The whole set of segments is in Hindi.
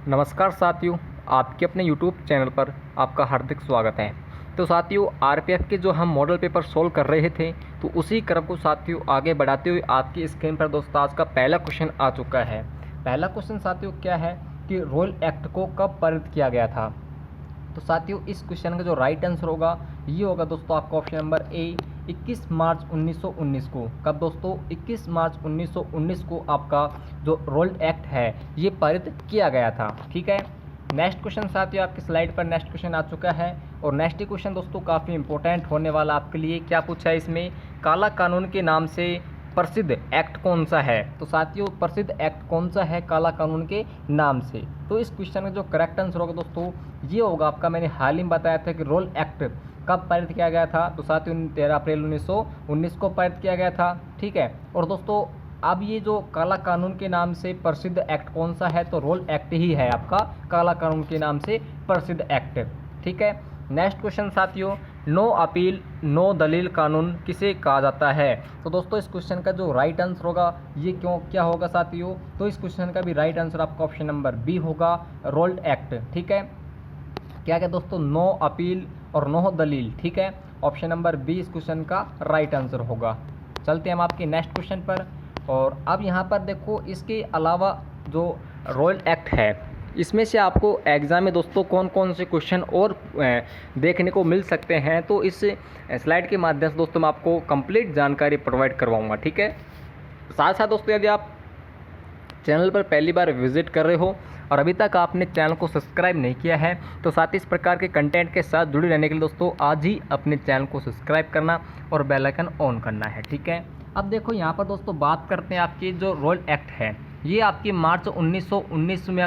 नमस्कार साथियों, आपके अपने YouTube चैनल पर आपका हार्दिक स्वागत है। तो साथियों, आरपीएफ के जो हम मॉडल पेपर सोल्व कर रहे थे, तो उसी क्रम को साथियों आगे बढ़ाते हुए आपकी स्क्रीन पर दोस्तों आज का पहला क्वेश्चन आ चुका है। पहला क्वेश्चन साथियों क्या है कि रोल एक्ट को कब पारित किया गया था। तो साथियों इस क्वेश्चन का जो राइट आंसर होगा ये होगा दोस्तों आपका ऑप्शन नंबर ए, 21 मार्च 1919 को। कब दोस्तों? 21 मार्च 1919 को आपका जो रोल एक्ट है ये पारित किया गया था। ठीक है, नेक्स्ट क्वेश्चन साथियों आपकी स्लाइड पर नेक्स्ट क्वेश्चन आ चुका है और नेक्स्ट क्वेश्चन दोस्तों काफ़ी इंपॉर्टेंट होने वाला आपके लिए। क्या पूछा है इसमें? काला कानून के नाम से प्रसिद्ध एक्ट कौन सा है। तो साथियों प्रसिद्ध एक्ट कौन सा है काला कानून के नाम से? तो इस क्वेश्चन का जो करेक्ट आंसर होगा दोस्तों ये होगा आपका, मैंने हाल ही में बताया था कि रोल एक्ट कब पारित किया गया था। तो साथियों 13 अप्रैल 1919 को पारित किया गया था। ठीक है, और दोस्तों अब ये जो काला कानून के नाम से प्रसिद्ध एक्ट कौन सा है, तो रोल एक्ट ही है आपका काला कानून के नाम से प्रसिद्ध एक्ट। ठीक है, नेक्स्ट क्वेश्चन साथियों, नो अपील नो दलील कानून किसे कहा जाता है। तो दोस्तों इस क्वेश्चन का जो राइट आंसर होगा ये क्या होगा साथियों? तो इस क्वेश्चन का भी राइट आंसर आपका ऑप्शन नंबर बी होगा, रोल एक्ट। ठीक है, क्या दोस्तों? नो अपील और नो दलील। ठीक है, ऑप्शन नंबर बी इस क्वेश्चन का राइट आंसर होगा। चलते हैं हम आपके नेक्स्ट क्वेश्चन पर। और अब यहाँ पर देखो इसके अलावा जो रोल एक्ट है इसमें से आपको एग्ज़ाम में दोस्तों कौन कौन से क्वेश्चन और देखने को मिल सकते हैं, तो इस स्लाइड के माध्यम से दोस्तों मैं आपको कंप्लीट जानकारी प्रोवाइड करवाऊंगा। ठीक है, साथ साथ दोस्तों यदि आप चैनल पर पहली बार विजिट कर रहे हो और अभी तक आपने चैनल को सब्सक्राइब नहीं किया है, तो साथ ही इस प्रकार के कंटेंट के साथ जुड़े रहने के लिए दोस्तों आज ही अपने चैनल को सब्सक्राइब करना और बेल आइकन ऑन करना है। ठीक है, अब देखो यहाँ पर दोस्तों बात करते हैं आपकी जो रोल एक्ट है ये आपकी मार्च 1919 में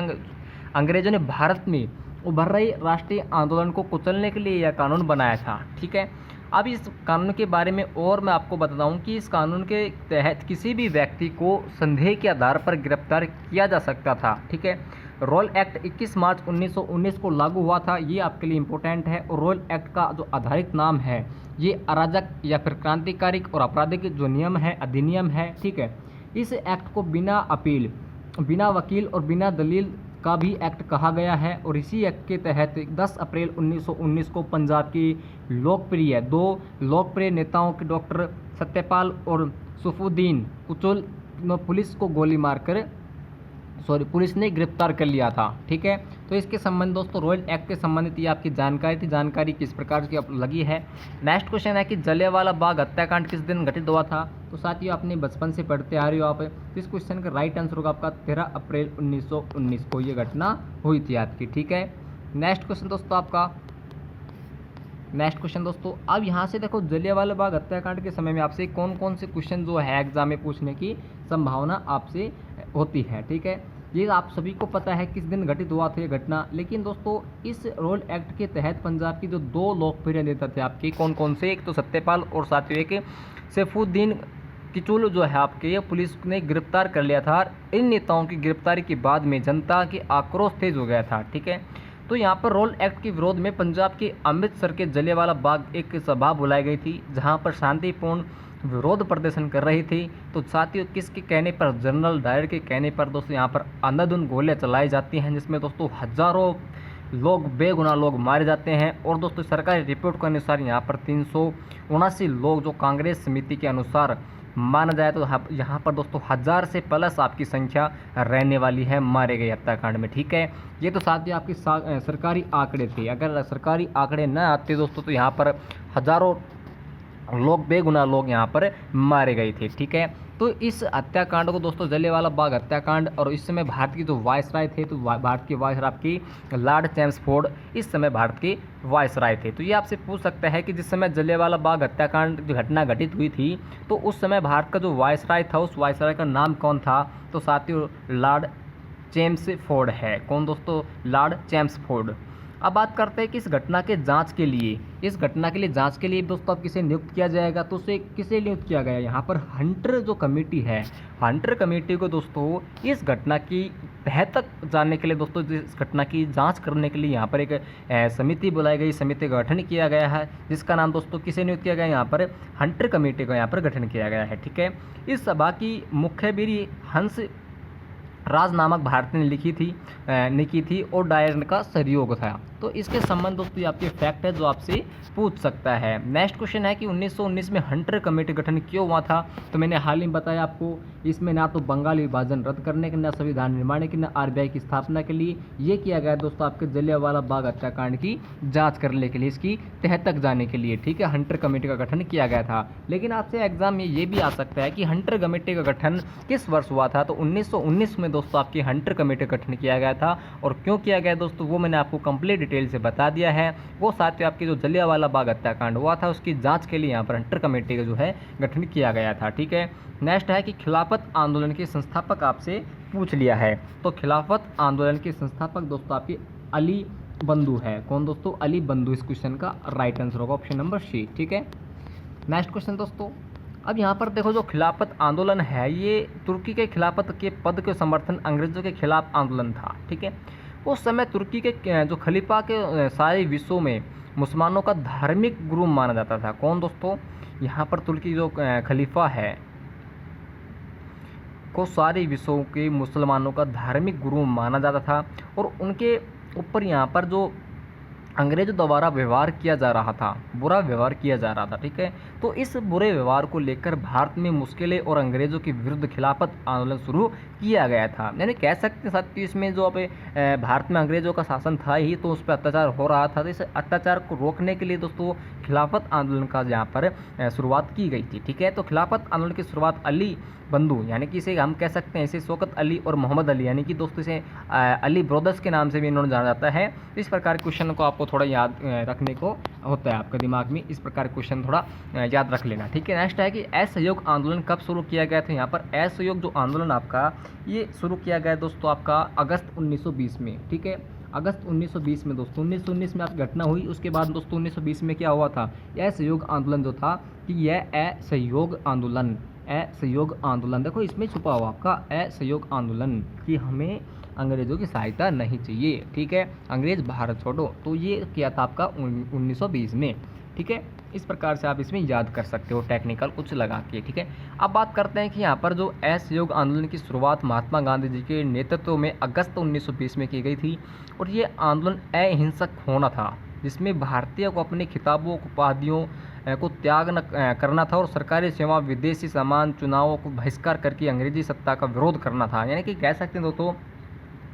अंग्रेजों ने भारत में उभर रही राष्ट्रीय आंदोलन को कुचलने के लिए यह कानून बनाया था। ठीक है, अब इस कानून के बारे में और मैं आपको बताता हूँ कि इस कानून के तहत किसी भी व्यक्ति को संदेह के आधार पर गिरफ्तार किया जा सकता था। ठीक है, रोल एक्ट 21 मार्च 1919 को लागू हुआ था, ये आपके लिए इम्पोर्टेंट है। और रोल एक्ट का जो आधारित नाम है ये अराजक या फिर क्रांतिकारिक और आपराधिक जो नियम है अधिनियम है। ठीक है, इस एक्ट को बिना अपील, बिना वकील और बिना दलील का भी एक्ट कहा गया है। और इसी एक्ट के तहत 10 अप्रैल 1919 को पंजाब की दो लोकप्रिय नेताओं के डॉक्टर सत्यपाल और सफुद्दीन कुचल पुलिस ने गिरफ्तार कर लिया था। ठीक है, तो इसके संबंध दोस्तों रोयल एक्ट के संबंधित ये आपकी जानकारी थी। जानकारी किस प्रकार की लगी है। नेक्स्ट क्वेश्चन है कि जलियांवाला बाग हत्याकांड किस दिन घटित हुआ था। तो साथियों आपने बचपन से पढ़ते आ रहे हो आप, तो इस क्वेश्चन का राइट आंसर होगा आपका 13 अप्रैल 1919 को ये घटना हुई थी आपकी। ठीक है, नेक्स्ट क्वेश्चन दोस्तों अब यहाँ से देखो जलियांवाला बाग हत्याकांड के समय में आपसे कौन कौन से क्वेश्चन जो है एग्जाम में पूछने की संभावना आपसे होती है। ठीक है, ये आप सभी को पता है किस दिन घटित हुआ था ये घटना। लेकिन दोस्तों इस रोल एक्ट के तहत पंजाब की जो दो लोकप्रिय नेता थे आपके, कौन कौन से? एक तो सत्यपाल और साथियों एक सैफुद्दीन किचलू जो है आपके, ये पुलिस ने गिरफ्तार कर लिया था। इन नेताओं की गिरफ्तारी के बाद में जनता की आक्रोश तेज हो गया था। ठीक है, तो यहाँ पर रोल एक्ट के विरोध में पंजाब के अमृतसर के जलियांवाला बाग एक सभा बुलाई गई थी जहाँ पर शांतिपूर्ण विरोध प्रदर्शन कर रही थी। तो साथियों किसके कहने पर? जनरल डायर के कहने पर दोस्तों यहाँ पर अंधाधुंध गोलियां चलाई जाती हैं जिसमें दोस्तों हजारों लोग बेगुनाह लोग मारे जाते हैं। और दोस्तों सरकारी रिपोर्ट के अनुसार यहाँ पर 379 लोग जो कांग्रेस समिति के अनुसार माना जाए तो यहाँ पर दोस्तों 1000 से प्लस आपकी संख्या रहने वाली है मारे गए हत्याकांड में। ठीक है, ये तो साथियों आपकी सरकारी आंकड़े थे। अगर सरकारी आंकड़े न आते दोस्तों तो यहाँ पर हजारों लोग बेगुनाह लोग यहाँ पर मारे गए थे। ठीक है, तो इस हत्याकांड को दोस्तों जलियांवाला बाग हत्याकांड, और इस समय भारत की जो वायसराय थे तो भारत के वायसराय आपकी लॉर्ड चैम्सफोर्ड इस समय भारत के वायसराय थे। तो ये आपसे पूछ सकता है कि जिस समय जलियांवाला बाग हत्याकांड जो घटना घटित हुई थी तो उस समय भारत का जो वायसराय था उस वायसराय का नाम कौन था। तो साथियों लॉर्ड चैम्सफोर्ड है। कौन दोस्तों? Lord Chelmsford. अब बात करते हैं कि इस घटना के जांच के लिए दोस्तों अब किसे नियुक्त किया जाएगा। तो उसे किसे नियुक्त किया गया? यहाँ पर हंटर जो कमेटी है, हंटर कमेटी को दोस्तों इस घटना की तह तक जानने के लिए दोस्तों इस घटना की जांच करने के लिए यहाँ पर एक समिति बुलाई गई, समिति का गठन किया गया है जिसका नाम दोस्तों किसे नियुक्त किया गया? यहाँ पर हंटर कमेटी का यहाँ पर गठन किया गया है। ठीक है, इस सभा की मुख्य राज नामक भारत ने लिखी थी और डायर का सहयोग था। तो इसके संबंध दोस्तों ये आपके फैक्ट है जो आपसे पूछ सकता है। नेक्स्ट क्वेश्चन है कि 1919 में हंटर कमेटी गठन क्यों हुआ था। तो मैंने हाल ही बताया आपको, इसमें ना तो बंगाल विभाजन रद्द करने के, ना संविधान निर्माण के, ना आरबीआई की स्थापना के लिए। ये किया गया दोस्तों आपके जलियांवाला बाग हत्याकांड की जांच करने के लिए, इसकी तह तक जाने के लिए, ठीक है, हंटर कमेटी का गठन किया गया था। लेकिन आपसे एग्जाम में ये भी आ सकता है कि हंटर कमेटी का गठन किस वर्ष हुआ था। तो 1919 में दोस्तों आपकी हंटर कमेटी का गठन किया गया था, और क्यों किया गया दोस्तों वो मैंने आपको कंप्लीट डिटेल से बता दिया है। वो साथ ही आपकी जो जलियांवाला बाग हत्याकांड हुआ था उसकी जांच के लिए यहाँ पर हंटर कमेटी का जो है गठन किया गया था, ठीक है। नेक्स्ट है कि खिलाफत आंदोलन के संस्थापक आपसे पूछ लिया है। तो खिलाफत आंदोलन के संस्थापक दोस्तों आपकी अली बंधु है। कौन दोस्तों? अली बंधु। इस क्वेश्चन का राइट आंसर होगा ऑप्शन नंबर सी, ठीक है। नेक्स्ट क्वेश्चन दोस्तों, अब यहाँ पर देखो, जो खिलाफत आंदोलन है ये तुर्की के खिलाफत के पद के समर्थन अंग्रेजों के खिलाफ आंदोलन था, ठीक है। उस समय तुर्की के जो खलीफा के सारे विश्व में मुसलमानों का धार्मिक गुरु माना जाता था। कौन दोस्तों? यहाँ पर तुर्की जो खलीफा है को सारे विश्व के मुसलमानों का धार्मिक गुरु माना जाता था, और उनके ऊपर यहाँ पर जो अंग्रेजों द्वारा व्यवहार किया जा रहा था, बुरा व्यवहार किया जा रहा था, ठीक है। तो इस बुरे व्यवहार को लेकर भारत में मुश्किलें और अंग्रेजों के विरुद्ध खिलाफत आंदोलन शुरू किया गया था। यानी कह सकते हैं साथियों, इसमें जो भारत में अंग्रेजों का शासन था ही, तो उस पर अत्याचार हो रहा था। तो इस अत्याचार को रोकने के लिए दोस्तों खिलाफत आंदोलन का यहाँ पर शुरुआत की गई थी, ठीक है। तो खिलाफत आंदोलन की शुरुआत अली बंधु, यानी कि इसे हम कह सकते हैं इसे शौकत अली और मोहम्मद अली, यानी कि दोस्तों इसे अली ब्रदर्स के नाम से भी इन्होंने जाना जाता है। इस प्रकार क्वेश्चन को आपको थोड़ा याद रखने को होता है आपके दिमाग में, इस प्रकार क्वेश्चन थोड़ा याद रख लेना, ठीक है। नेक्स्ट है कि असहयोग आंदोलन कब शुरू किया गया था। यहाँ पर असहयोग जो आंदोलन आपका ये शुरू किया गया दोस्तों आपका अगस्त 1920 में, ठीक है। अगस्त 1920 में दोस्तों, 1919 में आपकी घटना हुई। उसके बाद दोस्तों 1920 में क्या हुआ था, असहयोग आंदोलन जो था कि यह असहयोग आंदोलन देखो इसमें छुपा हुआ आपका असहयोग आंदोलन कि हमें अंग्रेज़ों की सहायता नहीं चाहिए, ठीक है, अंग्रेज भारत छोड़ो। तो ये किया था आपका 1920 में, ठीक है। इस प्रकार से आप इसमें याद कर सकते हो टेक्निकल कुछ लगा के, ठीक है। अब बात करते हैं कि यहाँ पर जो असहयोग आंदोलन की शुरुआत महात्मा गांधी जी के नेतृत्व में अगस्त 1920 में की गई थी, और ये आंदोलन अहिंसक होना था, जिसमें भारतीय को अपने खिताबों उपाधियों को त्याग करना था, और सरकारी सेवा, विदेशी सामान, चुनावों को बहिष्कार करके अंग्रेजी सत्ता का विरोध करना था। यानी कि कह सकते हैं दोस्तों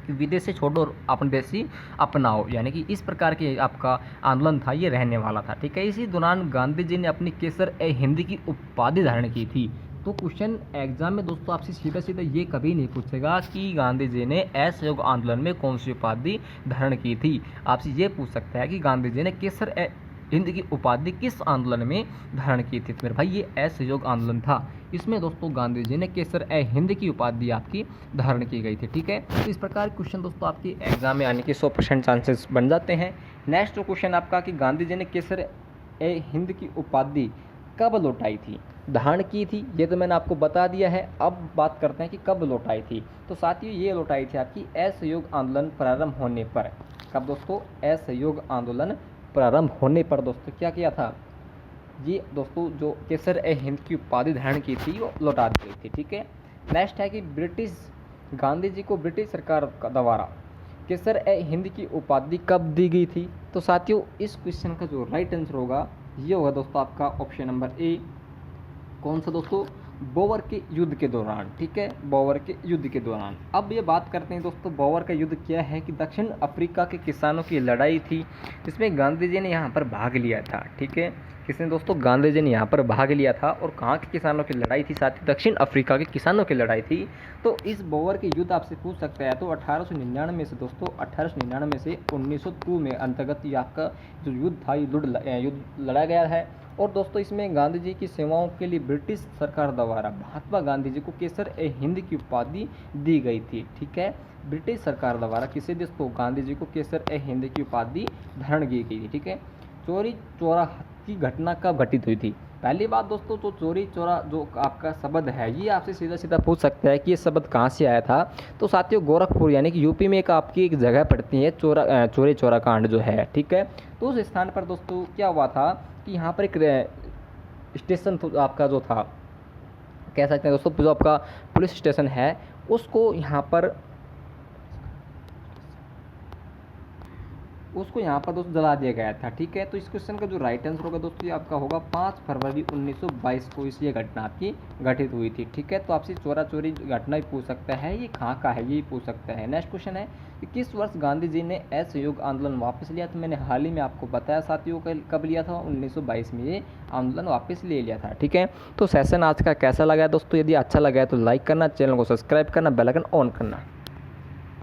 कि विदेशी छोड़ो और अपने देशी अपनाओ, यानी कि इस प्रकार के आपका आंदोलन था, ये रहने वाला था, ठीक है। इसी दौरान गांधी जी ने अपनी केसर-ए-हिंद की उपाधि धारण की थी। तो क्वेश्चन एग्जाम में दोस्तों आपसे सीधा सीधा ये कभी नहीं पूछेगा कि गांधी जी ने असहयोग आंदोलन में कौन सी उपाधि धारण की थी। आपसे ये पूछ सकता है कि गांधी जी ने केसर-ए-हिंद की उपाधि किस आंदोलन में धारण की थी। तो मेरे भाई ये असहयोग आंदोलन था, इसमें दोस्तों गांधी जी ने केसर-ए-हिंद की उपाधि आपकी धारण की गई थी, ठीक है। तो इस प्रकार क्वेश्चन दोस्तों आपके एग्जाम में आने के 100% चांसेस बन जाते हैं। नेक्स्ट क्वेश्चन आपका कि गांधी जी ने केसर-ए-हिंद की उपाधि कब लौटाई थी, धारण की थी, ये तो मैंने आपको बता दिया है। अब बात करते हैं कि कब लौटाई थी। तो साथियों ये लौटाई थी आपकी असहयोग आंदोलन प्रारंभ होने पर। कब दोस्तों? असहयोग आंदोलन प्रारंभ होने पर दोस्तों क्या किया था, ये दोस्तों जो केसर-ए-हिंद की उपाधि धारण की थी वो लौटा दी गई थी, ठीक है। नेक्स्ट है कि गांधी जी को ब्रिटिश सरकार द्वारा केसर-ए-हिंद की उपाधि कब दी गई थी। तो साथियों इस क्वेश्चन का जो राइट आंसर होगा ये होगा दोस्तों आपका ऑप्शन नंबर ए। कौन सा दोस्तों? बोवर के युद्ध के दौरान, ठीक है, बोवर के युद्ध के दौरान। अब ये बात करते हैं दोस्तों बोवर का युद्ध क्या है कि दक्षिण अफ्रीका के किसानों की लड़ाई थी, जिसमें गांधी जी ने यहाँ पर भाग लिया था, ठीक है। किसने दोस्तों? गांधी जी ने यहाँ पर भाग लिया था। और कहाँ के किसानों की लड़ाई थी? साथ ही दक्षिण अफ्रीका के किसानों की लड़ाई थी। तो इस बोवर के युद्ध आपसे पूछ सकता है। तो 1899 से दोस्तों 1899 से 1902 में अंतर्गत ये आपका जो युद्ध था ये युद्ध लड़ा गया है। और दोस्तों इसमें गांधी जी की सेवाओं के लिए ब्रिटिश सरकार द्वारा महात्मा गांधी जी को केसर-ए-हिंद की उपाधि दी गई थी, ठीक है। ब्रिटिश सरकार द्वारा किसे दोस्तों? गांधी जी को केसर-ए-हिंद की उपाधि धारण की गई थी, ठीक है। चोरी चौरा की घटना कब घटित हुई थी? पहली बात दोस्तों तो चोरी चौरा जो आपका शब्द है ये आपसे सीधा सीधा पूछ सकता है कि ये शब्द कहाँ से आया था। तो साथियों गोरखपुर यानी कि यूपी में एक जगह पड़ती है चोरी चौरा कांड जो है, ठीक है। तो उस स्थान पर दोस्तों क्या हुआ था कि यहाँ पर एक स्टेशन आपका जो था, कह सकते हैं दोस्तों जो आपका पुलिस स्टेशन है उसको यहाँ पर दोस्तों जला दिया गया था। ठीक है, तो इस क्वेश्चन का जो राइट आंसर होगा दोस्तों ये आपका होगा 5 फरवरी 1922 को ये घटना आपकी घटित हुई थी। ठीक है, तो आपसे चोरा चोरी घटना भी पूछ सकता है, ये कहाँ का है ये पूछ सकता है। नेक्स्ट क्वेश्चन है कि किस वर्ष गांधी जी ने असहयोग आंदोलन वापस लिया? तो मैंने हाल ही में आपको बताया साथियों, कब लिया था, 1922 में ये आंदोलन वापस ले लिया था। ठीक है, तो सेशन आज का कैसा लगा दोस्तों? यदि अच्छा लगा है तो लाइक करना, चैनल को सब्सक्राइब करना, बेल आइकन ऑन करना।